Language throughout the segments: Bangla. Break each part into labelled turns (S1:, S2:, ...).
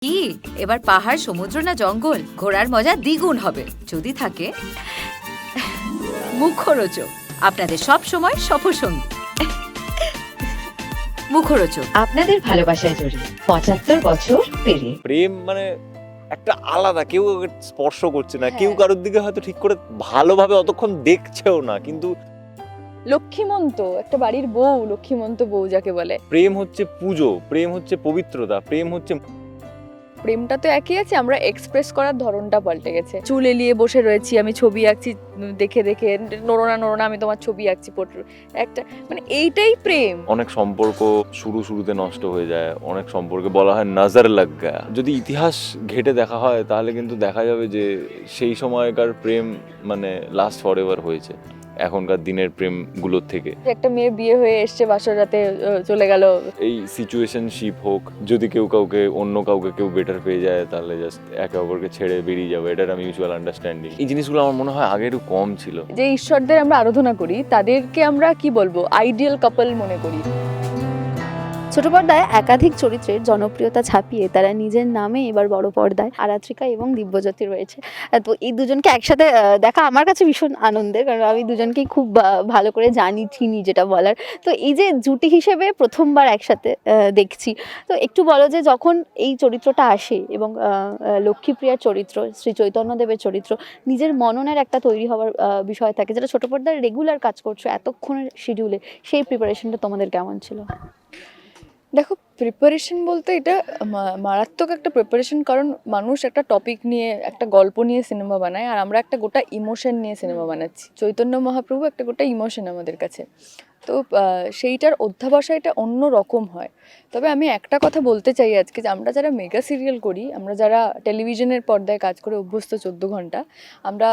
S1: কি এবার পাহাড়, সমুদ্র না জঙ্গল, ঘোরার মজা দ্বিগুণ হবে যদি থাকে মুখরোচক, আপনাদের সব সময় সফরসঙ্গী। মুখরোচক
S2: আপনাদের ভালোবাসায় জড়িয়ে ৭৫ বছর পেরিয়ে।
S3: প্রেম মানে একটা আলাদা, কেউ ওকে স্পর্শ করছে না,
S4: হ্যাঁ।
S3: কেউ কারোর দিকে হয়তো ঠিক করে ভালোভাবে অতক্ষণ দেখছেও না, কিন্তু
S4: লক্ষ্মীমন্ত একটা বাড়ির বউ, লক্ষ্মীমন্ত বউ যাকে বলে।
S3: প্রেম হচ্ছে পুজো, প্রেম হচ্ছে পবিত্রতা, প্রেম হচ্ছে
S4: প্রেমটা তো একই আছে, আমরা এক্সপ্রেস করার ধরনটা পাল্টে গেছে। চুল এলিয়ে বসে রয়েছি, আমি ছবি আঁকছি দেখে দেখে, নড়োনা নড়োনা আমি তোমার ছবি আঁকছি একটা, মানে এইটাই প্রেম।
S3: অনেক সম্পর্ক শুরুতে নষ্ট হয়ে যায়, অনেক সম্পর্কে বলা হয় নজর লাগ গায়া। যদি ইতিহাস ঘেটে দেখা হয় তাহলে কিন্তু দেখা যাবে যে সেই সময়কার প্রেম মানে লাস্ট ফর এভার হয়েছে এখনকার দিনের প্রেমগুলোর থেকে।
S4: একটা মেয়ে বিয়ে হয়ে এসছে, বাসর রাতে চলে গেল।
S3: এই সিচুয়েশনশিপ হোক, যদি কেউ কাউকে অন্য কাউকে কেউ বেটার পেয়ে যায় তাহলে জাস্ট একে অপরকে ছেড়ে বেরিয়ে যাবে, এটা একটা মিউচুয়াল আন্ডারস্ট্যান্ডিং। এই জিনিসগুলো আমার মনে হয় আগে একটু কম ছিল।
S4: যে ঈশ্বরদের আমরা আরাধনা করি, তাদেরকে আমরা কি বলবো, আইডিয়াল কাপল মনে করি।
S5: ছোট পর্দায় একাধিক চরিত্রের জনপ্রিয়তা ছাপিয়ে তারা নিজের নামে এবার বড় পর্দায় আরাত্রিকা এবং দিব্যজ্যোতি রয়েছে। তো এই দুজনকে একসাথে দেখা আমার কাছে ভীষণ আনন্দের, কারণ আমি দুজনকেই খুব ভালো করে জানি, চিনি যেটা বলার। তো এই যে জুটি হিসেবে প্রথমবার একসাথে দেখছি, তো একটু বলো যে যখন এই চরিত্রটা আসে এবং লক্ষ্মীপ্রিয়ার চরিত্র, শ্রী চৈতন্যদেবের চরিত্র, নিজের মননের একটা তৈরি হওয়ার বিষয় থাকে, যেটা ছোট পর্দায় রেগুলার কাজ করছো এতক্ষণের শিডিউলে, সেই প্রিপারেশনটা তোমাদের কেমন ছিল?
S4: দেখো, প্রিপারেশন বলতে এটা মারাত্মক একটা প্রিপারেশন, কারণ মানুষ একটা টপিক নিয়ে, একটা গল্প নিয়ে সিনেমা বানায়, আর আমরা একটা গোটা ইমোশন নিয়ে সিনেমা বানাচ্ছি। চৈতন্য মহাপ্রভু একটা গোটা ইমোশন আমাদের কাছে, তো সেইটার অধ্যাবসায়টা অন্য রকম হয়। তবে আমি একটা কথা বলতে চাই আজকে, যে আমরা যারা মেগা সিরিয়াল করি, আমরা যারা টেলিভিশনের পর্দায় কাজ করে অভ্যস্ত 14 ঘন্টা, আমরা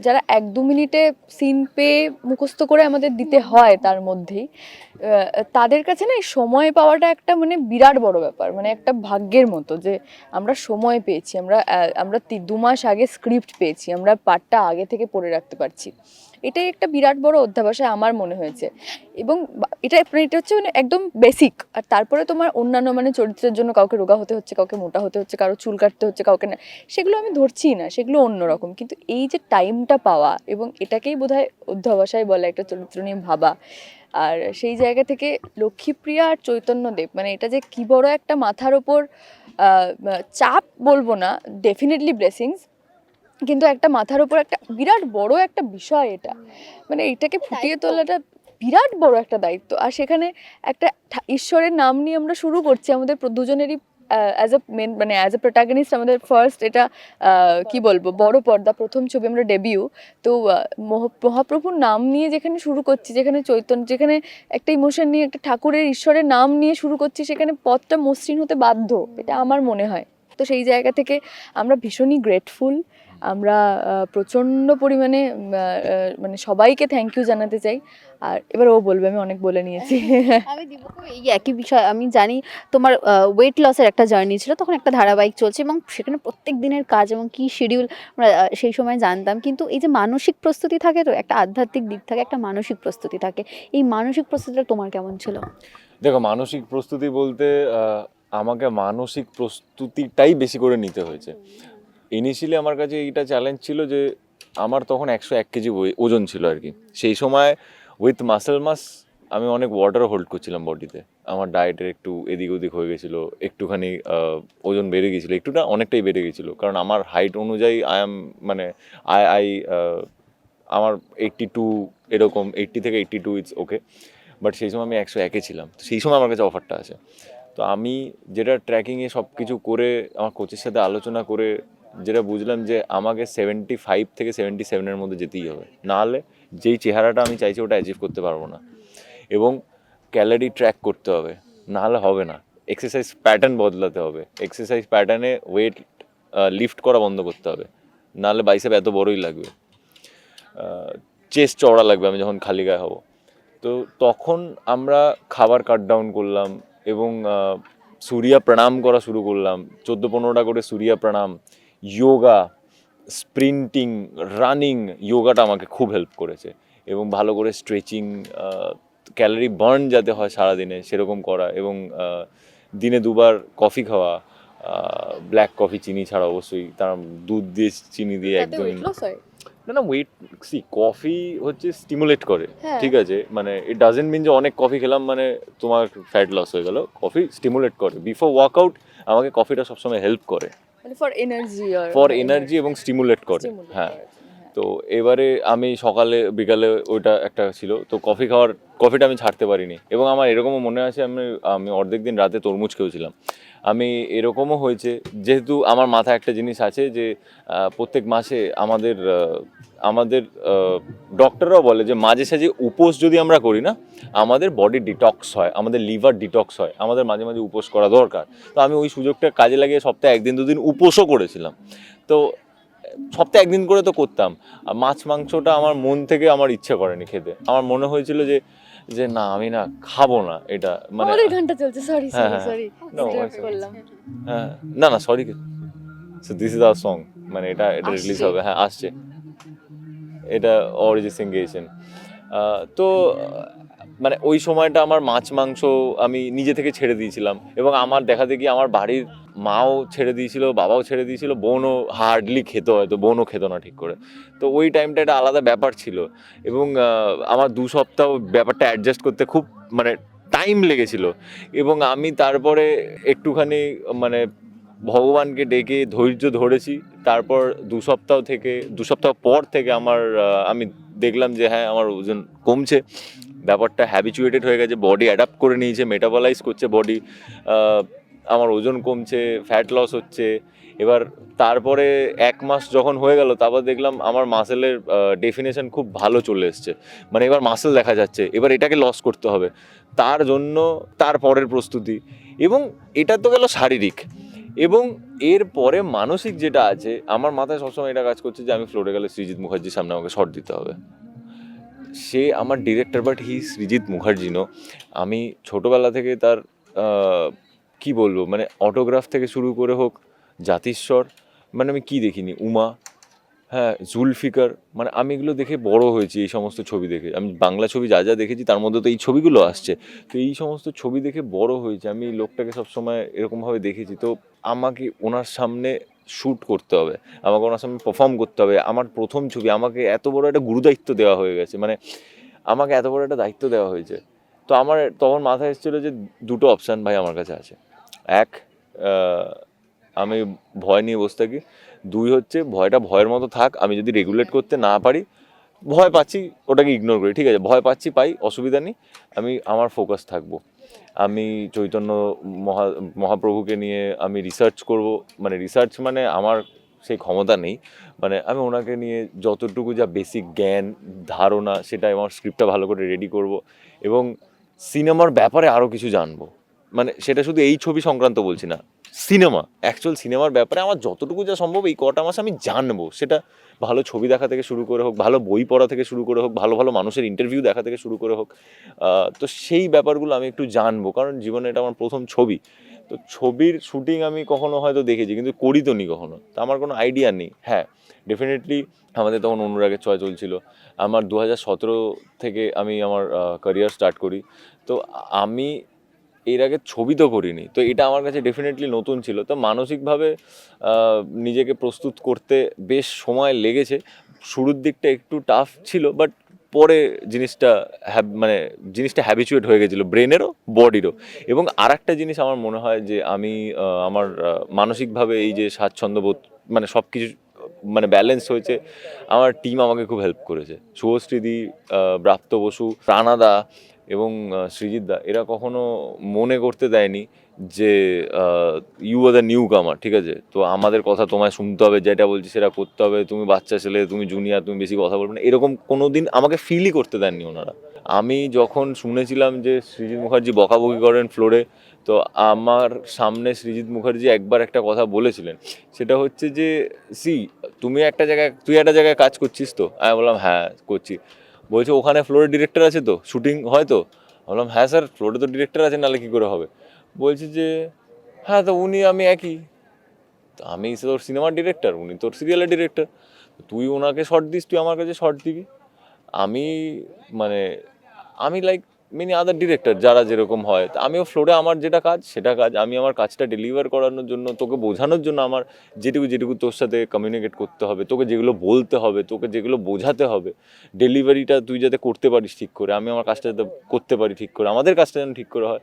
S4: যারা 1-2 মিনিটে সিন পেয়ে মুখস্থ করে আমাদের দিতে হয়, তার মধ্যেই তাদের কাছে না এই সময় পাওয়াটা একটা মানে বিরাট বড় ব্যাপার, মানে একটা ভাগ্যের মতো যে আমরা সময় পেয়েছি, আমরা 2 মাস আগে স্ক্রিপ্ট পেয়েছি, আমরা পার্টটা আগে থেকে পড়ে রাখতে পারছি। এটাই একটা বিরাট বড় অধ্যাবসায় আমার মনে হয়েছে। এবং এটা হচ্ছে মানে একদম বেসিক। আর তারপরে তোমার অন্যান্য মানে চরিত্রের জন্য কাউকে রোগা হতে হচ্ছে, কাউকে মোটা হতে হচ্ছে, কারো চুল কাটতে হচ্ছে, কাউকে না, সেগুলো আমি ধরছি না, সেগুলো অন্যরকম। কিন্তু এই যে টাইমটা পাওয়া, এবং এটাকেই বোধহয় অধ্যাবসায় বলে, একটা চরিত্র নিয়ে ভাবা। আর সেই জায়গা থেকে লক্ষ্মীপ্রিয়া আর চৈতন্যদেব, মানে এটা যে কি বড় একটা মাথার ওপর চাপ বলবো না, ডেফিনেটলি ব্লেসিংস, কিন্তু একটা মাথার উপর একটা বিরাট বড় একটা বিষয় এটা, মানে এটাকে ফুটিয়ে তোলাটা বিরাট বড় একটা দায়িত্ব। আর সেখানে একটা ঈশ্বরের নাম নিয়ে আমরা শুরু করছি, আমাদের দুজনেরই অ্যাজ আ মেন, মানে অ্যাজ আ প্রোটাগনিস্ট আমাদের ফার্স্ট এটা কি বলবো, বড় পর্দা প্রথম ছবি, আমরা ডেবিউ। তো মহাপ্রভুর নাম নিয়ে যেখানে শুরু করছি, যেখানে যেখানে একটা ইমোশন নিয়ে, একটা ঠাকুরের ঈশ্বরের নাম নিয়ে শুরু করছি, সেখানে পথটা মসৃণ হতে বাধ্য, এটা আমার মনে হয়। তো সেই জায়গা থেকে আমরা ভীষণই গ্রেটফুল। আমরা প্রচণ্ড পরিমাণে মানে সবাইকে থ্যাংক ইউ জানাতে চাই। আর এবার ও বলবে, আমি অনেক বলে নিয়েছি।
S5: আমি দীপকও এই একই বিষয়, আমি জানি তোমার ওয়েট লসের একটা জার্নি ছিল, তখন একটা ধারাবাহিক চলছে এবং সেখানে প্রত্যেক দিনের কাজ এবং কী শিডিউল আমরা সেই সময় জানতাম। কিন্তু এই যে মানসিক প্রস্তুতি থাকে, তো একটা আধ্যাত্মিক দিক থাকে, একটা মানসিক প্রস্তুতি থাকে, এই মানসিক প্রস্তুতিটা তোমার কেমন ছিল?
S3: দেখো, মানসিক প্রস্তুতি বলতে আমাকে মানসিক প্রস্তুতিটাই বেশি করে নিতে হয়েছে। ইনিশিয়ালি আমার কাছে এইটা চ্যালেঞ্জ ছিল যে আমার তখন 101 কেজি ওজন ছিল আর কি। সেই সময় উইথ মাসেল মাস আমি অনেক ওয়াটারও হোল্ড করছিলাম বডিতে। আমার ডায়েটের একটু এদিক ওদিক হয়ে গেছিলো, একটুখানি ওজন বেড়ে গেছিলো, একটুটা অনেকটাই বেড়ে গেছিলো, কারণ আমার হাইট অনুযায়ী আমার 82 এরকম, 80 থেকে 82 ইটস ওকে। বাট সেই সময় আমি 101-এ ছিলাম, সেই সময় আমার কাছে অফারটা আছে। তো আমি যেটা ট্র্যাকিংয়ে সব কিছু করে, আমার কোচের সাথে আলোচনা করে যেটা বুঝলাম যে আমাকে 75 থেকে 77-এর মধ্যে যেতেই হবে, নাহলে যেই চেহারাটা আমি চাইছি ওটা অ্যাচিভ করতে পারবো না। এবং ক্যালোরি ট্র্যাক করতে হবে, নাহলে হবে না। এক্সারসাইজ প্যাটার্ন বদলাতে হবে, এক্সারসাইজ প্যাটার্নে ওয়েট লিফট করা বন্ধ করতে হবে, নাহলে বাইসেপ এত বড়ই লাগবে, চেস্ট চওড়া লাগবে আমি যখন খালি গায়ে হব। তো তখন আমরা খাবার কাট ডাউন করলাম এবং সূর্য প্রণাম করা শুরু করলাম, 14-15টা করে সূর্য প্রণাম, যোগা, স্প্রিন্টিং, রানিং। যোগাটা আমাকে খুব হেল্প করেছে, এবং ভালো করে স্ট্রেচিং, ক্যালোরি বার্ন যাতে হয় সারাদিনে সেরকম করা, এবং দিনে 2বার কফি খাওয়া, ব্ল্যাক কফি চিনি ছাড়া অবশ্যই, তার দুধ দিয়ে চিনি দিয়ে
S4: তাতে
S3: একদমই
S4: ওয়েট লস হয়?
S3: না ওয়েট, কফি হচ্ছে স্টিমুলেট করে,
S4: হ্যাঁ।
S3: ঠিক আছে, মানে ইট ডাজেন্ট মিন যে অনেক কফি খেলাম মানে তোমার ফ্যাট লস হয়ে গেল। কফি স্টিমুলেট করে, বিফোর ওয়ার্কআউট আমাকে কফিটা সবসময় হেল্প করে,
S4: মানে ফর এনার্জি আর
S3: ফর এনার্জি এবং স্টিমুলেট করে। হ্যাঁ, তো এবারে আমি সকালে বিকালে ওইটা একটা ছিল, তো কফিটা আমি ছাড়তে পারিনি। এবং আমার এরকমও মনে আছে আমি অর্ধেক দিন রাতে তরমুজ খেয়েছিলাম। আমি এরকমও হয়েছে, যেহেতু আমার মাথায় একটা জিনিস আছে যে প্রত্যেক মাসে আমাদের ডক্টররাও বলে যে মাঝে সাঝে উপোস যদি আমরা করি না, আমাদের বডি ডিটক্স হয়, আমাদের লিভার ডিটক্স হয়, আমাদের মাঝে মাঝে উপোস করা দরকার। তো আমি ওই সুযোগটা কাজে লাগিয়ে সপ্তাহে 1-2 দিন উপোসও করেছিলাম। তো সপ্তাহে 1 দিন করে তো করতাম। আর মাছ মাংসটা আমার মন থেকে আমার ইচ্ছে করেনি খেতে। আমার মনে হয়েছিল যে না আমি না খাবো না এটা, মানে
S4: আমাদের ঘন্টা চলছে, সরি
S3: হ্যাঁ,
S4: সরি
S3: হ্যাঁ।
S4: সরি
S3: No,
S4: ডিস্টার্ব
S3: it's-
S4: করলাম।
S3: হ্যাঁ, না sorry, so this is our song, মানে এটা রিলিজ
S4: আসছে?
S3: হবে, হ্যাঁ আসছে, এটা অরিজিৎ সিং গেয়েছেন। তো মানে ওই সময়টা আমার মাছ মাংস আমি নিজে থেকে ছেড়ে দিয়েছিলাম, এবং আমার দেখা দেখি আমার বাড়ির মাও ছেড়ে দিয়েছিল, বাবাও ছেড়ে দিয়েছিল, বোনও হার্ডলি খেত, হয়তো বোনও খেত না ঠিক করে। তো ওই টাইমটা একটা আলাদা ব্যাপার ছিল, এবং আমার 2 সপ্তাহ ব্যাপারটা অ্যাডজাস্ট করতে খুব মানে টাইম লেগেছিল। এবং আমি তারপরে একটুখানি মানে ভগবানকে ডেকে ধৈর্য ধরেছি। তারপর 2 সপ্তাহ পর থেকে আমি দেখলাম যে হ্যাঁ আমার ওজন কমছে, ব্যাপারটা হ্যাবিচুয়েটেড হয়ে গেছে, বডি অ্যাডাপ্ট করে নিয়েছে, মেটাবলাইজ করছে বডি, আমার ওজন কমছে, ফ্যাট লস হচ্ছে। এবার তারপরে 1 মাস যখন হয়ে গেল, তারপর দেখলাম আমার মাসেলের ডেফিনেশন খুব ভালো চলে এসছে, মানে এবার মাসেল দেখা যাচ্ছে, এবার এটাকে লস করতে হবে, তার জন্য তার পরের প্রস্তুতি। এবং এটা তো গেল শারীরিক, এবং এর পরে মানসিক যেটা আছে, আমার মাথায় সবসময় এটা কাজ করছে যে আমি ফ্লোরে গেলে সৃজিত মুখার্জির সামনে আমাকে শট দিতে হবে। সে আমার director, but he Srijit Mukherjee know. আমি ছোটোবেলা থেকে তার কি বলবো, মানে অটোগ্রাফ থেকে শুরু করে হোক, জাতিস্বর, মানে আমি কি দেখিনি, উমা, হ্যাঁ জুলফিকার, মানে আমি এগুলো দেখে বড় হয়েছি। এই সমস্ত ছবি দেখে আমি বাংলা ছবি যা দেখেছি তার মধ্যে তো এই ছবিগুলো আসছে। তো এই সমস্ত ছবি দেখে বড় হয়েছে, আমি লোকটাকে সবসময় এরকমভাবে দেখেছি। তো আমাকে ওনার সামনে শ্যুট করতে হবে, আমাকে ওনার সামনে পারফর্ম করতে হবে। আমার প্রথম ছবি, আমাকে এত বড় একটা গুরুদায়িত্ব দেওয়া হয়ে গেছে, মানে আমাকে এত বড় একটা দায়িত্ব দেওয়া হয়েছে। তো আমার তখন মাথায় এসেছিলো যে 2টো অপশান ভাই আমার কাছে আছে। এক, আমি ভয় নিয়ে বসে থাকি। 2 হচ্ছে ভয়টা ভয়ের মতো থাক, আমি যদি রেগুলেট করতে না পারি, ভয় পাচ্ছি ওটাকে ইগনোর করি, ঠিক আছে, ভয় পাচ্ছি পাই, অসুবিধা নেই, আমি আমার ফোকাস থাকবো। আমি চৈতন্য মহাপ্রভুকে নিয়ে আমি রিসার্চ করব, মানে আমার সেই ক্ষমতা নেই, মানে আমি ওনাকে নিয়ে যতটুকু যা বেসিক জ্ঞান ধারণা, সেটা আমার স্ক্রিপ্টটা ভালো করে রেডি করব, এবং সিনেমার ব্যাপারে আরও কিছু জানবো। মানে সেটা শুধু এই ছবি সংক্রান্ত বলছি না, অ্যাকচুয়াল সিনেমার ব্যাপারে আমার যতটুকু যা সম্ভব এই কটা মাস আমি জানবো। সেটা ভালো ছবি দেখা থেকে শুরু করে হোক, ভালো বই পড়া থেকে শুরু করে হোক, ভালো ভালো মানুষের ইন্টারভিউ দেখা থেকে শুরু করে হোক, তো সেই ব্যাপারগুলো আমি একটু জানবো, কারণ জীবনে এটা আমার প্রথম ছবি। তো ছবির শুটিং আমি কখনো হয়তো দেখেছি, কিন্তু করি তো নি কখনো, তো আমার কোনো আইডিয়া নেই। হ্যাঁ, ডেফিনেটলি আমাদের তখন অনুরাগের ছোঁয়া চলছিল। আমার 2017 থেকে আমি আমার ক্যারিয়ার স্টার্ট করি। তো আমি এর আগে ছবি তো করিনি, তো এটা আমার কাছে ডেফিনেটলি নতুন ছিল। তো মানসিকভাবে নিজেকে প্রস্তুত করতে বেশ সময় লেগেছে। শুরুর দিকটা একটু টাফ ছিল, বাট পরে জিনিসটা হ্যাবিচুয়েট হয়ে গেছিলো, ব্রেনেরও বডিরও। এবং আর একটা জিনিস আমার মনে হয় যে আমি আমার মানসিকভাবে এই যে স্বাচ্ছন্দ্যবোধ, মানে সব কিছু মানে ব্যালেন্স হয়েছে, আমার টিম আমাকে খুব হেল্প করেছে। শুভশ্রীদি, ব্রাত্য বসু, প্রাণাদা এবং সৃজিতদা, এরা কখনো মনে করতে দেয়নি যে ইউ আর দ্য নিউ কামার, ঠিক আছে, তো আমাদের কথা তোমায় শুনতে হবে, যেটা বলছি সেটা করতে হবে, তুমি বাচ্চা ছেলে, তুমি জুনিয়র, তুমি বেশি কথা বলবে না, এরকম কোনো দিন আমাকে ফিলই করতে দেননি ওনারা। আমি যখন শুনেছিলাম যে সৃজিত মুখার্জি বকাবকি করেন ফ্লোরে, তো আমার সামনে সৃজিত মুখার্জি একবার একটা কথা বলেছিলেন, সেটা হচ্ছে যে তুই একটা জায়গায় কাজ করছিস তো? আমি বললাম হ্যাঁ করছি। বলছে ওখানে ফ্লোরে ডিরেক্টর আছে তো, শুটিং হয় তো? বললাম হ্যাঁ স্যার, ফ্লোরে তো ডিরেক্টর আছে, নাহলে কী করে হবে? বলছে যে হ্যাঁ, তো উনি আমি একই, আমি তোর সিনেমার ডিরেক্টর, উনি তোর সিরিয়ালের ডিরেক্টর, তুই ওনাকে শর্ট দিস, তুই আমার কাছে শর্ট দিবি। আমি লাইক মেনি আদার ডিরেক্টর যারা যেরকম হয়, তা আমিও ফ্লোরে আমার যেটা কাজ সেটা কাজ, আমি আমার কাজটা ডেলিভার করানোর জন্য, তোকে বোঝানোর জন্য আমার যেটুকু তোর সাথে কমিউনিকেট করতে হবে, তোকে যেগুলো বলতে হবে, তোকে যেগুলো বোঝাতে হবে, ডেলিভারিটা তুই যাতে করতে পারিস ঠিক করে, আমি আমার কাজটা যাতে করতে পারি ঠিক করে, আমাদের কাজটা যেন ঠিক করে হয়,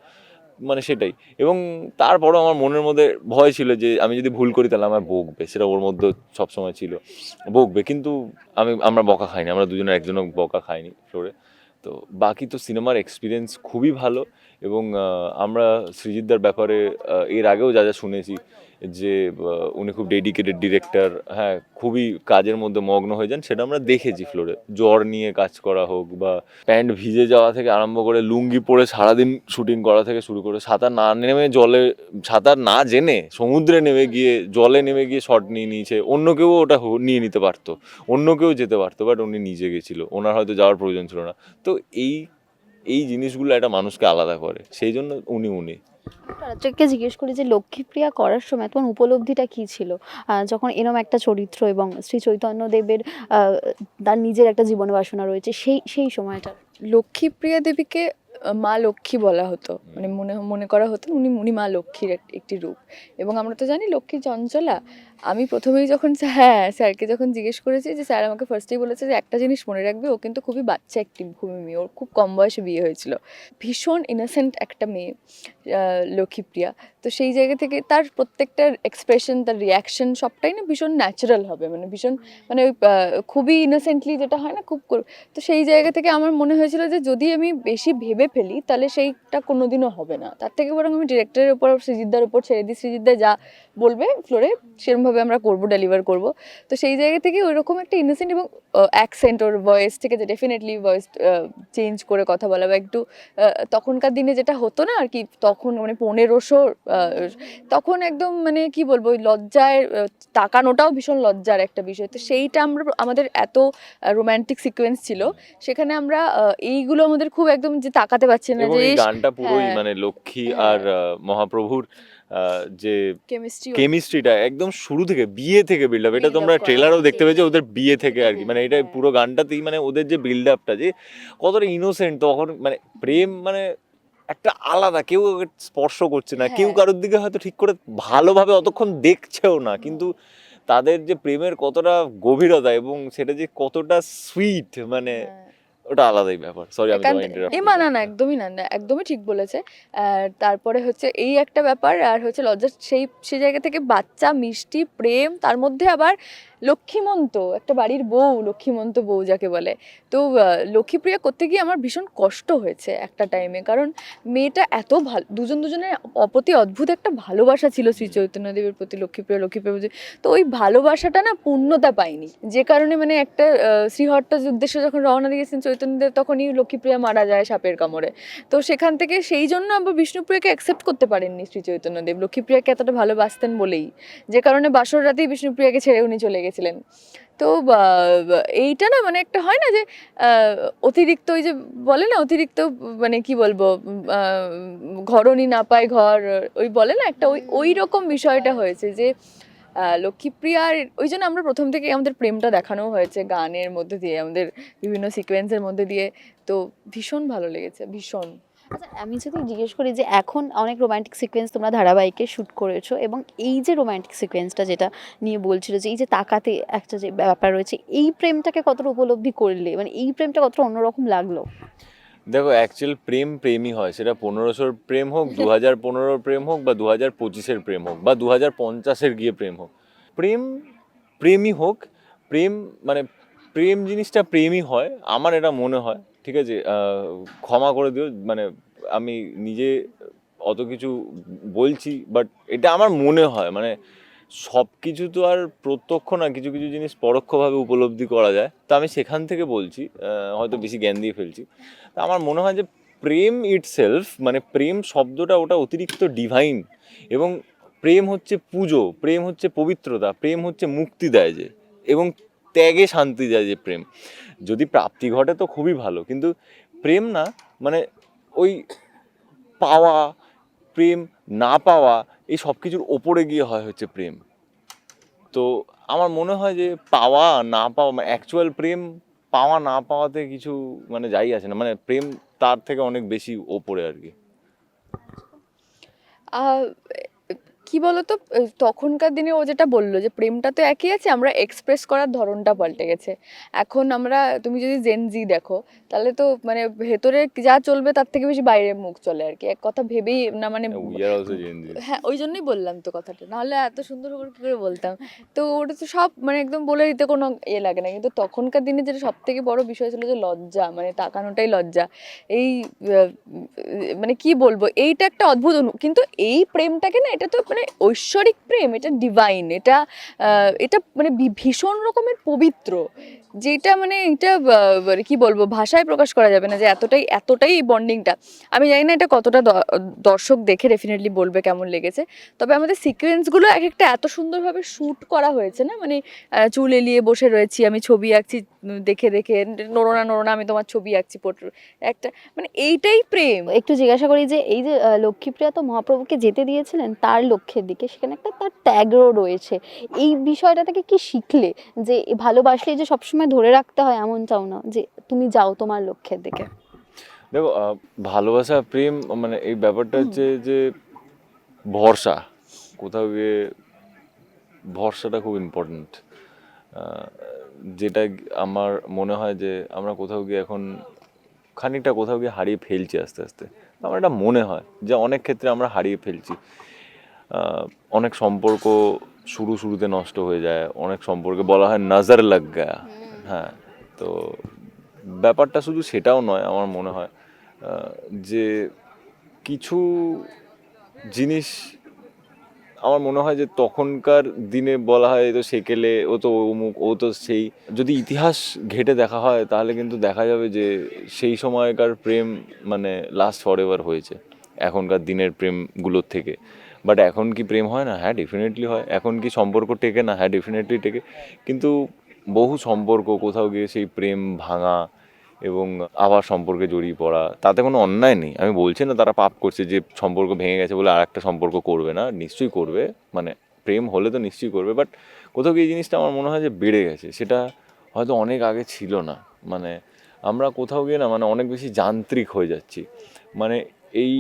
S3: মানে সেটাই। এবং তারপরও আমার মনের মধ্যে ভয় ছিল যে আমি যদি ভুল করি তাহলে আমার বকবে, সেটা ওর মধ্যে সবসময় ছিল, বকবে। কিন্তু আমরা বকা খাইনি, আমরা দুজনের একজনও বকা খাইনি ফ্লোরে। তো বাকি তো সিনেমার এক্সপিরিয়েন্স খুবই ভালো। এবং আমরা সৃজিতদার ব্যাপারে এর আগেও যা যা শুনেছি যে উনি খুব ডেডিকেটেড ডিরেক্টর, হ্যাঁ খুবই কাজের মধ্যে মগ্ন হয়ে যান, সেটা আমরা দেখেছি ফ্লোরে। জ্বর নিয়ে কাজ করা হোক, বা প্যান্ট ভিজে যাওয়া থেকে আরম্ভ করে লুঙ্গি পরে সারাদিন শুটিং করা থেকে শুরু করে, সাঁতার না জেনে সমুদ্রে নেমে গিয়ে, জলে নেমে গিয়ে শট নিয়ে নিয়েছে। অন্য কেউ ওটা নিয়ে নিতে পারতো, অন্য কেউ যেতে পারতো, বাট উনি নিজে গেছিল, ওনার হয়তো যাওয়ার প্রয়োজন ছিল না। তো এই জিনিসগুলো একটা মানুষকে আলাদা করে, সেই জন্য উনি
S5: আরাত্রিককে জিজ্ঞেস করি যে লক্ষ্মীপ্রিয়া করার সময় তোমার উপলব্ধিটা কি ছিল, যখন এরম একটা চরিত্র এবং শ্রী চৈতন্যদেবের তার নিজের একটা জীবন বাসনা রয়েছে, সেই সময়টা।
S4: লক্ষ্মীপ্রিয়া দেবীকে মা লক্ষ্মী বলা হতো, মানে মনে মনে করা হতো উনি মা লক্ষ্মীর একটি রূপ। এবং আমরা তো জানি লক্ষ্মী চঞ্চলা। আমি প্রথমেই যখন স্যারকে যখন জিজ্ঞেস করেছি, যে স্যার আমাকে ফার্স্টেই বলেছে যে একটা জিনিস মনে রাখবে, ও কিন্তু খুবই বাচ্চা একটি ভূমি মেয়ে, ওর খুব কম বয়সে বিয়ে হয়েছিল, ভীষণ ইনোসেন্ট একটা মেয়ে লক্ষ্মীপ্রিয়া। তো সেই জায়গা থেকে তার প্রত্যেকটা এক্সপ্রেশন, তার রিয়াকশন সবটাই না ভীষণ ন্যাচারাল হবে, মানে ভীষণ, মানে ওই খুবই ইনোসেন্টলি যেটা হয় না, খুব তো সেই জায়গা থেকে আমার মনে হয়েছিল যে যদি আমি বেশি ভেবে ফেলি তাহলে সেইটা কোনোদিনও হবে না, তার থেকে বরং আমি ডিরেক্টরের উপর, সৃজিতদার উপর ছেড়ে দিই, সৃজিতদা যা বলবে ফ্লোরে সেরকমভাবে আমরা করবো, ডেলিভার করব। তো সেই জায়গা থেকে ওইরকম একটা ইনোসেন্ট এবং অ্যাকসেন্ট, ওর ভয়েস ঠিক আছে, ডেফিনেটলি ভয়েস চেঞ্জ করে কথা বলা, বা একটু তখনকার দিনে যেটা হতো না আর কি, তখন মানে 1500 তখন একদম মানে কি বলবো, ওই লজ্জায় তাকানোটাও ভীষণ লজ্জার একটা বিষয়। তো সেইটা আমাদের এত রোম্যান্টিক সিকোয়েন্স ছিল, সেখানে আমরা এইগুলো আমাদের খুব একদম যে তাকাতে পারছি না,
S3: এবং
S4: যে
S3: এই গানটা পুরোই
S4: হ্যাঁ,
S3: মানে লক্ষ্মী
S4: হ্যাঁ।
S3: আর মহাপ্রভুর যে
S4: কেমিস্ট্রি
S3: কেমিস্ট্রিটা একদম শুরু থেকে, বিয়ে থেকে বিল্ড আপ, এটা
S5: Build up
S3: তোমরা
S5: করা
S3: ট্রেলারও
S5: হয়েছে,
S3: দেখতে পেয়েছো, ওদের বিয়ে থেকে আর কি, মানে এটা
S4: হ্যাঁ।
S3: পুরো গানটাতেই মানে ওদের যে বিল্ড আপটা, যে কতটা ইনোসেন্ট তখন, মানে প্রেম মানে একটা আলাদা, কেউ ওকে স্পর্শ করছে না, কেউ
S4: হ্যাঁ।
S3: কারোর দিকে হয়তো ঠিক করে ভালোভাবে অতক্ষণ দেখছেও না, কিন্তু তাদের যে প্রেমের কতটা গভীরতা এবং সেটা যে কতটা সুইট, মানে ওটা আলাদাই ব্যাপার। সরি আমি তোমায় ইন্টারাপ্ট
S4: না একদমই না, একদমই ঠিক বলেছে। আর তারপরে হচ্ছে এই একটা ব্যাপার, আর হচ্ছে লজ্জা, সেই জায়গা থেকে বাচ্চা, মিষ্টি, প্রেম, তার মধ্যে আবার লক্ষ্মীমন্ত একটা বাড়ির বউ, লক্ষ্মীমন্ত বউ যাকে বলে। তো লক্ষ্মীপ্রিয়া করতে গিয়ে আমার ভীষণ কষ্ট হয়েছে একটা টাইমে, কারণ মেয়েটা এত ভালো, দুজনের প্রতি অদ্ভুত একটা ভালোবাসা ছিল শ্রী চৈতন্যদেবের প্রতি, লক্ষ্মীপ্রিয়া প্রতি। তো ওই ভালোবাসাটা না পূর্ণতা পায়নি, যে কারণে মানে একটা শ্রীহট্টের উদ্দেশ্যে যখন রওনা দিয়েছেন চৈতন্যদেব, তখনই লক্ষ্মীপ্রিয়া মারা যায় সাপের কামড়ে। তো সেখান থেকে সেই জন্য আবার বিষ্ণুপ্রিয়াকে অ্যাকসেপ্ট করতে পারেননি শ্রী চৈতন্যদেব, লক্ষ্মীপ্রিয়াকে এতটা ভালোবাসতেন বলেই, যে কারণে বাসর রাতেই বিষ্ণুপ্রিয়াকে ছেড়ে উনি চলে গেছিলেন। তো এইটা না মানে একটা হয় না যে অতিরিক্ত, ওই যে বলে না অতিরিক্ত, মানে কি বলবো, ঘরণী না পায় ঘর, ওই বলে না একটা, ওই রকম বিষয়টা হয়েছে যে লক্ষ্মীপ্রিয়ার, ওই জন্য আমরা প্রথম থেকে আমাদের প্রেমটা দেখানো হয়েছে গানের মধ্যে দিয়ে, আমাদের বিভিন্ন সিকোয়েন্সের মধ্যে দিয়ে। তো ভীষণ ভালো লেগেছে, ভীষণ।
S5: আচ্ছা, আমি যদি জিজ্ঞেস করি যে এখন অনেক রোমান্টিক সিকোয়েন্স তোমরা ধারাবাহিকে শ্যুট করেছো, এবং এই যে রোমান্টিক সিকোয়েন্সটা যেটা নিয়ে বলছিল, যে এই যে তাকাতে একটা যে ব্যাপার রয়েছে, এই প্রেমটাকে কতটা উপলব্ধি করলে, মানে এই প্রেমটা কতটা অন্যরকম লাগলো?
S3: দেখো, অ্যাকচুয়াল প্রেমই হয়, সেটা 1500 প্রেম হোক, 2015 প্রেম হোক, বা 2025 প্রেম হোক, বা 2050 গিয়ে প্রেম হোক, প্রেমই হোক। প্রেম মানে প্রেম জিনিসটা প্রেমই হয়, আমার এটা মনে হয়। ঠিক আছে, ক্ষমা করে দিও, মানে আমি নিজে অত কিছু বলছি, বাট এটা আমার মনে হয়, মানে সব কিছু তো আর প্রত্যক্ষ না, কিছু কিছু জিনিস পরোক্ষভাবে উপলব্ধি করা যায়। তো আমি সেখান থেকে বলছি, হয়তো বেশি জ্ঞান দিয়ে ফেলছি। তা আমার মনে হয় যে প্রেম ইটসেলফ, মানে প্রেম শব্দটা ওটা অতিরিক্ত ডিভাইন, এবং প্রেম হচ্ছে পুজো, প্রেম হচ্ছে পবিত্রতা, প্রেম হচ্ছে মুক্তি দেয় যে, এবং ত্যাগে শান্তি দেয় যে প্রেম। যদি প্রাপ্তি ঘটে তো খুবই ভালো, কিন্তু প্রেম না, মানে ওই পাওয়া, প্রেম না পাওয়া, এই সব কিছুর ওপরে গিয়ে হচ্ছে প্রেম। তো আমার মনে হয় যে পাওয়া না পাওয়া, মানে অ্যাকচুয়াল প্রেম পাওয়া না পাওয়াতে কিছু মানে যাই আছে না, মানে প্রেম তার থেকে অনেক বেশি ওপরে আর কি।
S4: আহ, কি বলতো, তখনকার দিনে ও যেটা বললো যে প্রেমটা তো একই আছে, আমরা এক্সপ্রেস করার ধরনটা পাল্টে গেছে। এখন আমরা, তুমি যদি জেনজি দেখো তাহলে তো মানে ভেতরে যা চলবে তার থেকে বেশি বাইরে মুখ চলে আর কি, এক কথা ভেবেই না মানে।
S3: We are also Gen Z.
S4: হ্যাঁ, ওই জন্যই বললাম তো কথাটা, নাহলে এত সুন্দর করে কি করে বলতাম। তো ওটা তো সব মানে একদম বলে দিতে কোনো ইয়ে লাগে না, কিন্তু তখনকার দিনে যেটা সব থেকে বড় বিষয় ছিল যে লজ্জা, মানে তাকানোটাই লজ্জা। এই মানে কি বলবো, এইটা একটা অদ্ভুত কিন্তু এই প্রেমটাকে না, এটা তো মানে ঐশ্বরিক প্রেম, এটা ডিভাইন, এটা এটা মানে ভীষণ রকমের পবিত্র, যেটা মানে এটা মানে কি বলবো, ভাষায় প্রকাশ করা যাবে না যে এতটাই এতটাই বন্ডিংটা। আমি জানি না এটা কতটা দর্শক দেখে ডেফিনেটলি বলবে কেমন লেগেছে, তবে আমাদের সিকোয়েন্সগুলো এক একটা এত সুন্দরভাবে শ্যুট করা হয়েছে না, মানে চুল এলিয়ে বসে রয়েছি, আমি ছবি আঁকছি, দেখে দেখে নড়োনা নড়োনা আমি তোমার ছবি আঁকছি, একটা মানে এইটাই প্রেম।
S5: একটু জিজ্ঞাসা করি যে এই যে লক্ষ্মীপ্রিয়া তো মহাপ্রভুকে যেতে দিয়েছিলেন তার লক্ষ্যের দিকে, সেখানে একটা তার ত্যাগও রয়েছে। এই বিষয়টা থেকে কি শিখলে যে ভালোবাসলে যে সবসময় ধরে রাখতে হয় এমনটাও না, যে তুমি যাও তোমার লক্ষ্যের দিকে?
S3: দেখো ভালোবাসা প্রেম মানে এই ব্যাপারটা হচ্ছে যে ভরসা, কোথাও গিয়ে ভরসাটা খুব ইম্পর্ট্যান্ট। যেটা আমার মনে হয় যে আমরা কোথাও গিয়ে এখন খানিকটা কোথাও গিয়ে হারিয়ে ফেলছি আস্তে আস্তে। আমার এটা মনে হয় যে অনেক ক্ষেত্রে আমরা হারিয়ে ফেলছি। অনেক সম্পর্ক শুরুতে নষ্ট হয়ে যায়, অনেক সম্পর্কে বলা হয় নজর লাগ গায়া। হ্যাঁ, তো ব্যাপারটা শুধু সেটাও নয়, আমার মনে হয় যে কিছু জিনিস আমার মনে হয় যে তখনকার দিনে বলা হয় তো সেকেলে ও তো অমুক ও তো সেই, যদি ইতিহাস ঘেঁটে দেখা হয় তাহলে কিন্তু দেখা যাবে যে সেই সময়কার প্রেম মানে লাস্ট ফর এভার হয়েছে এখনকার দিনের প্রেমগুলোর থেকে। বাট এখন কি প্রেম হয় না? হ্যাঁ, ডেফিনেটলি হয়। এখন কি সম্পর্ক টেকে না? হ্যাঁ, ডেফিনেটলি টেকে। কিন্তু বহু সম্পর্ক কোথাও গিয়ে সেই প্রেম ভাঙা এবং আবার সম্পর্কে জড়িয়ে পড়া, তাতে কোনো অন্যায় নেই। আমি বলছি না তারা পাপ করছে যে সম্পর্ক ভেঙে গেছে বলে আর একটা সম্পর্ক করবে না, নিশ্চয়ই করবে, মানে প্রেম হলে তো নিশ্চয়ই করবে। বাট কোথাও গিয়ে এই জিনিসটা আমার মনে হয় যে বেড়ে গেছে, সেটা হয়তো অনেক আগে ছিল না। মানে আমরা কোথাও গিয়ে না মানে অনেক বেশি যান্ত্রিক হয়ে যাচ্ছি। মানে এই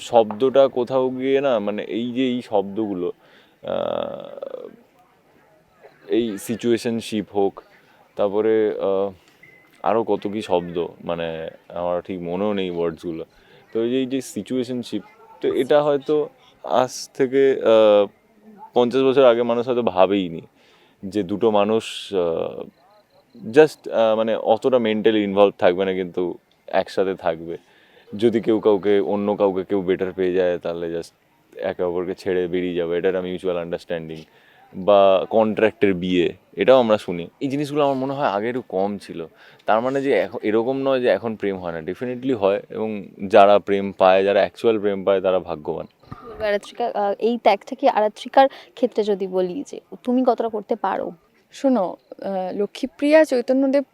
S3: শব্দটা কোথাও গিয়ে না মানে এই যে এই শব্দগুলো এই সিচুয়েশনশিপ হোক, তারপরে আরও কত কী শব্দ, মানে আমার ঠিক মনেও নেই ওয়ার্ডসগুলো। তো এই যে সিচুয়েশনশিপ, তো এটা হয়তো আজ থেকে 50 বছর আগে মানুষ হয়তো ভাবেইনি যে দুটো মানুষ জাস্ট মানে অতটা মেন্টালি ইনভলভ থাকবে না, কিন্তু একসাথে থাকবে। যদি কেউ কাউকে অন্য কাউকে কেউ বেটার পেয়ে যায় তাহলে জাস্ট একে অপরকে ছেড়ে বেরিয়ে যাবে, এটা একটা মিউচুয়াল আন্ডারস্ট্যান্ডিং। বা কন্ট্রাক্টের বিয়ে, এটাও আমরা শুনি। এই জিনিসগুলো আমার মনে হয় আগে একটু কম ছিল। তার মানে যে এখন এরকম নয় যে এখন প্রেম হয় না, ডেফিনেটলি হয়, এবং যারা প্রেম পায়, যারা অ্যাকচুয়াল প্রেম পায় তারা ভাগ্যবান।
S5: আরাত্রিকা, এই ত্যাগটা কি আরাত্রিকার ক্ষেত্রে যদি বলি যে তুমি কতটা করতে পারো?
S4: শোনো, লক্ষ্মীপ্রিয়া চৈতন্যদেব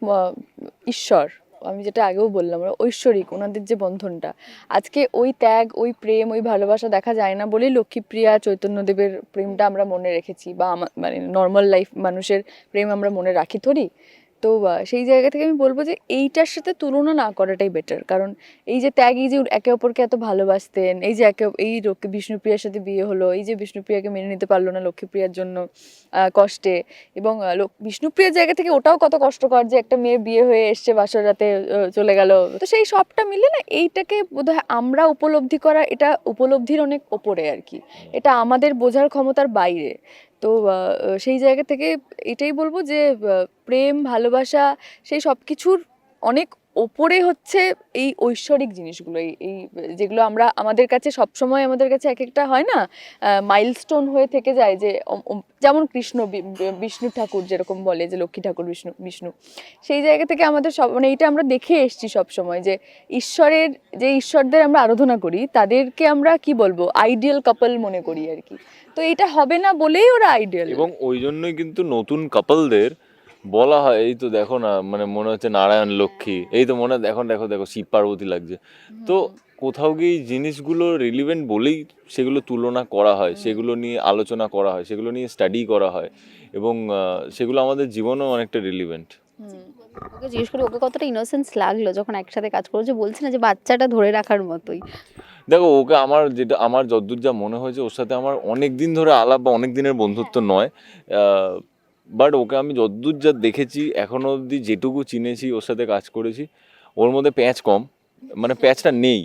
S4: ঈশ্বর, আমি যেটা আগেও বললাম, ওরা ঐশ্বরিক, ওনাদের যে বন্ধনটা, আজকে ওই ত্যাগ, ওই প্রেম, ওই ভালোবাসা দেখা যায় না বলেই লক্ষ্মীপ্রিয়া চৈতন্যদেবের প্রেমটা আমরা মনে রেখেছি, বা মানে নর্মাল লাইফ মানুষের প্রেম আমরা মনে রাখি থরি। তো সেই জায়গা থেকে আমি বলবো যে এইটার সাথে তুলনা না করাটাই বেটার, কারণ এই যে ত্যাগ, এই যে একে অপরকে এত ভালোবাসতেন, এই যে এই বিষ্ণুপ্রিয়ার সাথে বিয়ে হলো, এই যে বিষ্ণুপ্রিয়াকে মেনে নিতে পারলো না লক্ষ্মীপ্রিয়ার জন্য কষ্টে, এবং বিষ্ণুপ্রিয়ার জায়গা থেকে ওটাও কত কষ্টকর যে একটা মেয়ে বিয়ে হয়ে এসছে বাসর রাতে চলে গেল। তো সেই সবটা মিলে না এইটাকে বোধহয় আমরা উপলব্ধি করা, এটা উপলব্ধির অনেক ওপরে আর কি, এটা আমাদের বোঝার ক্ষমতার বাইরে। তো সেই জায়গা থেকে এটাই বলবো যে প্রেম, ভালোবাসা, সেই সব কিছুর অনেক ওপরে হচ্ছে এই ঐশ্বরিক জিনিসগুলো, এই যেগুলো আমরা আমাদের কাছে সবসময়, আমাদের কাছে এক একটা হয় না মাইলস্টোন হয়ে থেকে যায়, যে যেমন কৃষ্ণ, বিষ্ণু ঠাকুর যেরকম বলে যে লক্ষ্মী ঠাকুর বিষ্ণু, সেই জায়গা থেকে আমাদের সব মানে এইটা আমরা দেখে এসছি সবসময়, যে ঈশ্বরের, যে ঈশ্বরদের আমরা আরাধনা করি তাদেরকে আমরা কি বলবো আইডিয়াল কাপল মনে করি আর কি। তো এটা হবে না বলেই ওরা আইডিয়াল,
S3: এবং ওই জন্যই কিন্তু নতুন কাপলদের বলা হয় এই তো দেখো না, মানে মনে হচ্ছে নারায়ণ লক্ষ্মী, এই তো মনে হয় দেখো দেখো দেখো শিব পার্বতী লাগছে। তো কোথাও গিয়ে এই জিনিসগুলো রিলিভেন্ট বলেই সেগুলো তুলনা করা হয়, সেগুলো নিয়ে আলোচনা করা হয়, সেগুলো নিয়ে স্টাডি করা হয়, এবং সেগুলো আমাদের জীবনেও অনেকটা রিলিভেন্ট।
S5: ওকে জিজ্ঞেস করি ওকে কতটা ইনোসেন্স লাগলো যখন একসাথে কাজ করো, যে বলছি না যে বাচ্চাটা ধরে রাখার মতোই।
S3: দেখো ওকে আমার যতদূর যা মনে হয়েছে ওর সাথে আমার অনেক দিন ধরে আলাপ বা অনেক দিনের বন্ধুত্ব নয়, বাট ওকে আমি যতদূর যা দেখেছি এখনো অবধি যেটুকু চিনেছি ওর সাথে কাজ করেছি, ওর মধ্যে প্যাঁচ কম, মানে প্যাঁচটা নেই,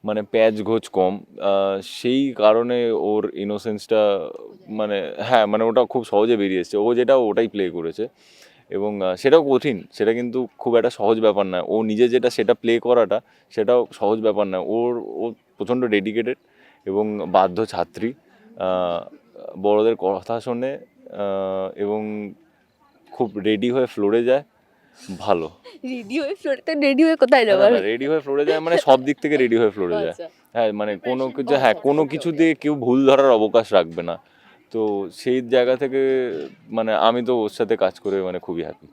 S3: মানে প্যাঁচ ঘোচ কম, সেই কারণে ওর ইনোসেন্সটা মানে হ্যাঁ মানে ওটা খুব সহজে বেরিয়ে এসছে, ও যেটা ওটাই প্লে করেছে এবং সেটাও কঠিন, সেটা কিন্তু খুব একটা সহজ ব্যাপার না, ও নিজে যেটা সেটা প্লে করাটা সেটাও সহজ ব্যাপার না, ও প্রচণ্ড ডেডিকেটেড এবং বাধ্য ছাত্রী, বড়দের কথা শোনে এবং খুব রেডি হয়ে ফ্লোরে যায়, ভালো
S4: রেডি হয়ে কোথায় যাবো?
S3: রেডি হয়ে ফ্লোরে যায় মানে সব দিক থেকে রেডি হয়ে ফ্লোরে যায়,
S4: আচ্ছা।
S3: হ্যাঁ মানে কোনো কিছু দিয়ে কেউ ভুল ধরার অবকাশ রাখবে না, তো সেই জায়গা থেকে মানে আমি তো ওর সাথে কাজ করে মানে খুবই হ্যাপি।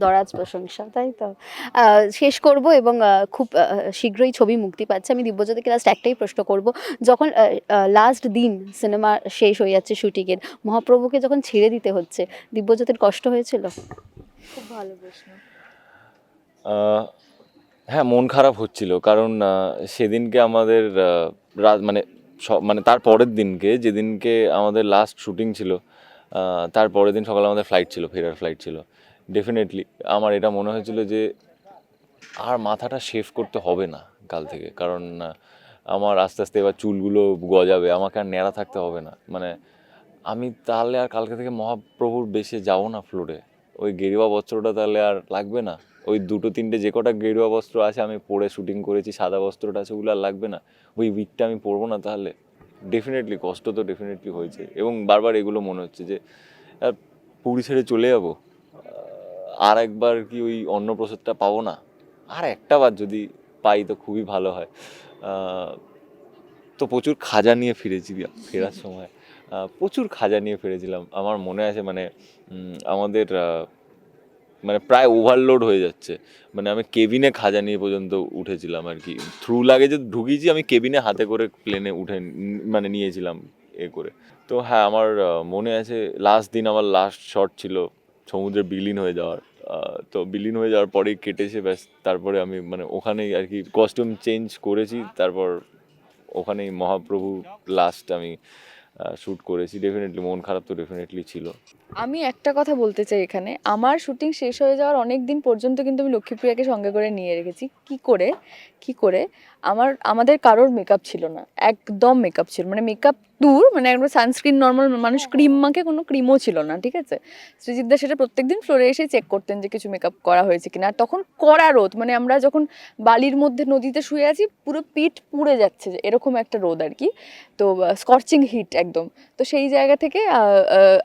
S5: দরাজ প্রশংসা, তাই তো। শেষ করব এবং খুব শীঘ্রই ছবি মুক্তি পাচ্ছে। আমি দিব্যজ্যোতিকে লাস্ট একটাই প্রশ্ন করব, যখন লাস্ট দিন সিনেমা শেষ হয়ে যাচ্ছে শুটিংয়ের, মহাপ্রভুকে যখন ছেড়ে দিতে হচ্ছে, দিব্যজ্যোতির কষ্ট হয়েছিল?
S4: খুব ভালো প্রশ্ন।
S3: হ্যাঁ মন খারাপ হচ্ছিল, কারণ সেদিনকে আমাদের মানে মানে তার পরের দিনকে যেদিনকে আমাদের লাস্ট শুটিং ছিল, তার পরের দিন সকালে আমাদের ফ্লাইট ছিল, ফেরার ফ্লাইট ছিল, ডেফিনেটলি আমার এটা মনে হয়েছিল যে আর মাথাটা শেভ করতে হবে না কাল থেকে, কারণ আমার আস্তে আস্তে এবার চুলগুলো গজাবে, আমাকে আর ন্যাড়া থাকতে হবে না, মানে আমি তাহলে আর কালকে থেকে মহাপ্রভুর বেশে যাবো না ফ্লোরে, ওই গেরুয়া বস্ত্রটা তাহলে আর লাগবে না, ওই দুটো তিনটে যে কটা গেরুয়া বস্ত্র আছে আমি পরে শুটিং করেছি, সাদা বস্ত্রটা আছে ওগুলো আর লাগবে না, ওই উইকটা আমি পরবো না, তাহলে ডেফিনেটলি কষ্ট তো ডেফিনেটলি হয়েছে এবং বারবার এগুলো মনে হচ্ছে যে পুরী ছেড়ে চলে যাবো, আর একবার কি ওই অন্নপ্রসাদটা পাবো না, আর একটা বার যদি পাই তো খুবই ভালো হয়, তো প্রচুর খাজা নিয়ে ফিরেছি ফেরার সময়, প্রচুর খাজা নিয়ে ফিরেছিলাম, আমার মনে আছে মানে আমাদের মানে প্রায় ওভারলোড হয়ে যাচ্ছে, মানে আমি কেবিনে খাজা নিয়ে পর্যন্ত উঠেছিলাম আর কি, থ্রু লাগেজে ঢুকিয়েছি আমি, কেবিনে হাতে করে প্লেনে উঠে মানে নিয়েছিলাম এ করে, তো হ্যাঁ আমার মনে আছে লাস্ট দিন আমার লাস্ট শট ছিল সমুদ্রে বিলীন হয়ে যাওয়ার, তো বিলীন হয়ে যাওয়ার পরেই কেটেছে ব্যাস, তারপরে আমি মানে ওখানেই আর কি কস্টিউম চেঞ্জ করেছি, তারপর ওখানেই মহাপ্রভু লাস্ট আমি শ্যুট করেছি, ডেফিনেটলি মন খারাপ তো ডেফিনেটলি ছিল।
S4: আমি একটা কথা বলতে চাই এখানে, আমার শুটিং শেষ হয়ে যাওয়ার অনেক দিন পর্যন্ত কিন্তু আমি লক্ষ্মীপ্রিয়াকে সঙ্গে করে নিয়ে রেখেছি। কি করে আমাদের কারোর মেকআপ ছিল না, একদম মেকআপ ছিল, মানে মেকআপ দূর, মানে একদম সানস্ক্রিন, নর্মাল মানুষ ক্রিম মাখে, কোনো ক্রিমও ছিল না, ঠিক আছে। সৃজিত দা সেটা প্রত্যেকদিন ফ্লোরে এসে চেক করতেন যে কিছু মেকআপ করা হয়েছে কিনা, আর তখন কড়া রোদ, মানে আমরা যখন বালির মধ্যে নদীতে শুয়ে আছি পুরো পিঠ পুড়ে যাচ্ছে, এরকম একটা রোদ আর কি, তো স্কর্চিং হিট একদম। তো সেই জায়গা থেকে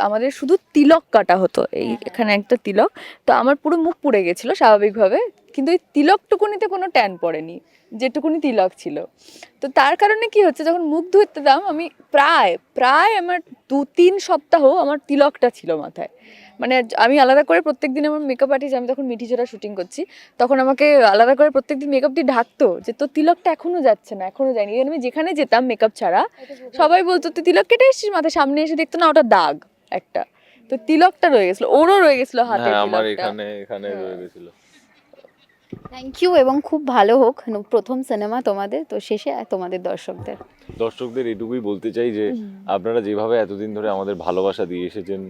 S4: আমাদের শুধু তিলক কাটা হতো, এখানে একটা তিলক, তো আমার পুরো মুখ পুড়ে গেছিলো স্বাভাবিকভাবে, কিন্তু এই তিলকটুকুনিতে কোনো ট্যান পড়েনি, যেটুকুনি তিলক ছিল। তো তার কারণে কি হচ্ছে, যখন মুখ ধুতাম আমি প্রায় আমার 2-3 সপ্তাহ আমার তিলকটা ছিল মাথায়, মানে আমি আলাদা করে প্রত্যেকদিন আমার মেকআপ আর্টিস্ট, আমি তখন মিঠিজোড়া শুটিং করছি, তখন আমাকে আলাদা করে প্রত্যেকদিন মেকআপ দিয়ে ঢাকতো যে তোর তিলকটা এখনো যাচ্ছে না, এখনো যায়নি। আমি যেখানে যেতাম মেকআপ ছাড়া সবাই বলতো তুই তিলক কেটে এসেছিস মাথায়, সামনে এসে দেখতো না ওটা দাগ একটা, তো তিলকটা রয়ে গেছিলো, ওরও রয়ে গেছিলো হাতে,
S3: হ্যাঁ আমার
S4: তিলকটা।
S3: এখানে রয়ে গেছিল।
S5: থ্যাংক ইউ এবং খুব ভালো হোক প্রথম সিনেমা তোমাদের, তো শেষে তোমাদের
S3: দর্শকদের এটুকুই বলতে চাই যে আপনারা যেভাবে এতদিন ধরে আমাদের ভালোবাসা দিয়ে এসেছেন,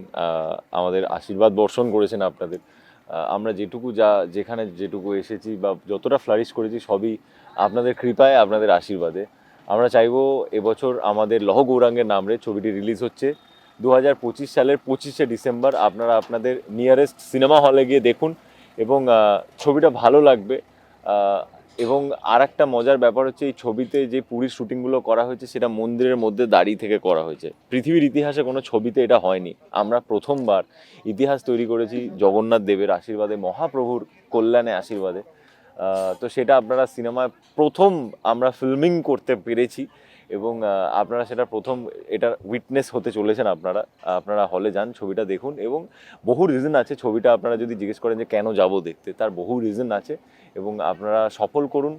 S3: আমাদের আশীর্বাদ বর্ষণ করেছেন আপনাদের, আমরা যেখানে যেটুকু এসেছি বা যতটা ফ্লারিশ করেছি সবই আপনাদের কৃপায়, আপনাদের আশীর্বাদে। আমরা চাইবো এবছর আমাদের লহ গৌরাঙ্গের নাম রে ছবিটি রিলিজ হচ্ছে 2025 সালের 25শে ডিসেম্বর, আপনারা আপনাদের নিয়ারেস্ট সিনেমা হলে গিয়ে দেখুন এবং ছবিটা ভালো লাগবে। এবং আর একটা মজার ব্যাপার হচ্ছে এই ছবিতে যে পুরীর শুটিংগুলো করা হয়েছে সেটা মন্দিরের মধ্যে দাঁড়িয়ে থেকে করা হয়েছে, পৃথিবীর ইতিহাসে কোনো ছবিতে এটা হয়নি, আমরা প্রথমবার ইতিহাস তৈরি করেছি জগন্নাথ দেবের আশীর্বাদে, মহাপ্রভুর কল্যাণে আশীর্বাদে। তো সেটা আপনারা সিনেমায় প্রথম আমরা ফিল্মিং করতে পেরেছি এবং আপনারা সেটা প্রথম এটার উইটনেস হতে চলেছেন, আপনারা হলে যান, ছবিটা দেখুন এবং বহু রিজন আছে, ছবিটা আপনারা যদি জিজ্ঞেস করেন যে কেন যাব দেখতে, তার বহু রিজন আছে এবং আপনারা সফল করুন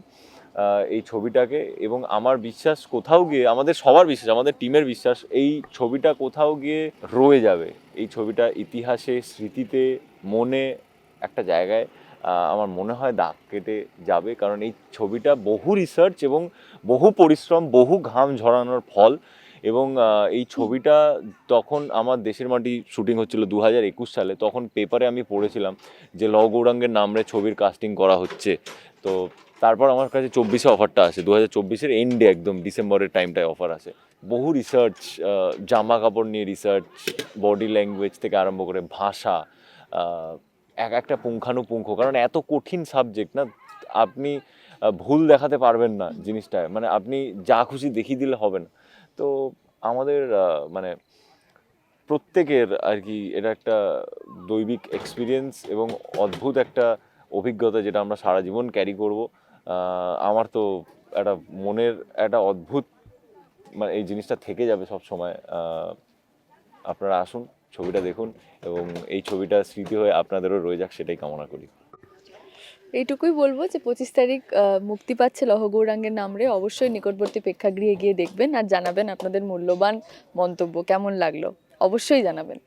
S3: এই ছবিটাকে। এবং আমার বিশ্বাস কোথাও গিয়ে, আমাদের সবার বিশ্বাস, আমাদের টিমের বিশ্বাস, এই ছবিটা কোথাও গিয়ে রয়ে যাবে, এই ছবিটা ইতিহাসে, স্মৃতিতে, মনে একটা জায়গায় আমার মনে হয় দাগ কেটে যাবে, কারণ এই ছবিটা বহু রিসার্চ এবং বহু পরিশ্রম, বহু ঘাম ঝরানোর ফল। এবং এই ছবিটা তখন আমার দেশের মাটি শুটিং হচ্ছিল 2021 সালে, তখন পেপারে আমি পড়েছিলাম যে ল গৌরাঙ্গের নামে ছবির কাস্টিং করা হচ্ছে। তো তারপর আমার কাছে 24-এ অফারটা আসে, 2024-এর এন্ডে একদম ডিসেম্বরের টাইমটায় অফার আসে। বহু রিসার্চ, জামা কাপড় নিয়ে রিসার্চ, বডি ল্যাঙ্গুয়েজ থেকে আরম্ভ করে ভাষা, এক একটা পুঙ্খানুপুঙ্খ, কারণ এত কঠিন সাবজেক্ট না, আপনি ভুল দেখাতে পারবেন না জিনিসটায়, মানে আপনি যা খুশি দেখিয়ে দিলে হবে না। তো আমাদের মানে প্রত্যেকের আর কি এটা একটা দৈবিক এক্সপিরিয়েন্স এবং অদ্ভুত একটা অভিজ্ঞতা, যেটা আমরা সারা জীবন ক্যারি করব। আমার তো একটা মনের একটা অদ্ভুত, মানে এই জিনিসটা থেকে যাবে সব সময়। আপনারা আসুন, ছবিটা দেখুন, এবং এই ছবিটা স্মৃতি হয়ে আপনাদেরও রয়ে যাক, সেটাই কামনা করি।
S4: এইটুকুই বলবো যে 25 তারিখ মুক্তি পাচ্ছে লহ গৌরাঙ্গের নামরে। অবশ্যই নিকটবর্তী প্রেক্ষাগৃহে গিয়ে দেখবেন আর জানাবেন আপনাদের মূল্যবান মন্তব্য কেমন লাগলো, অবশ্যই জানাবেন।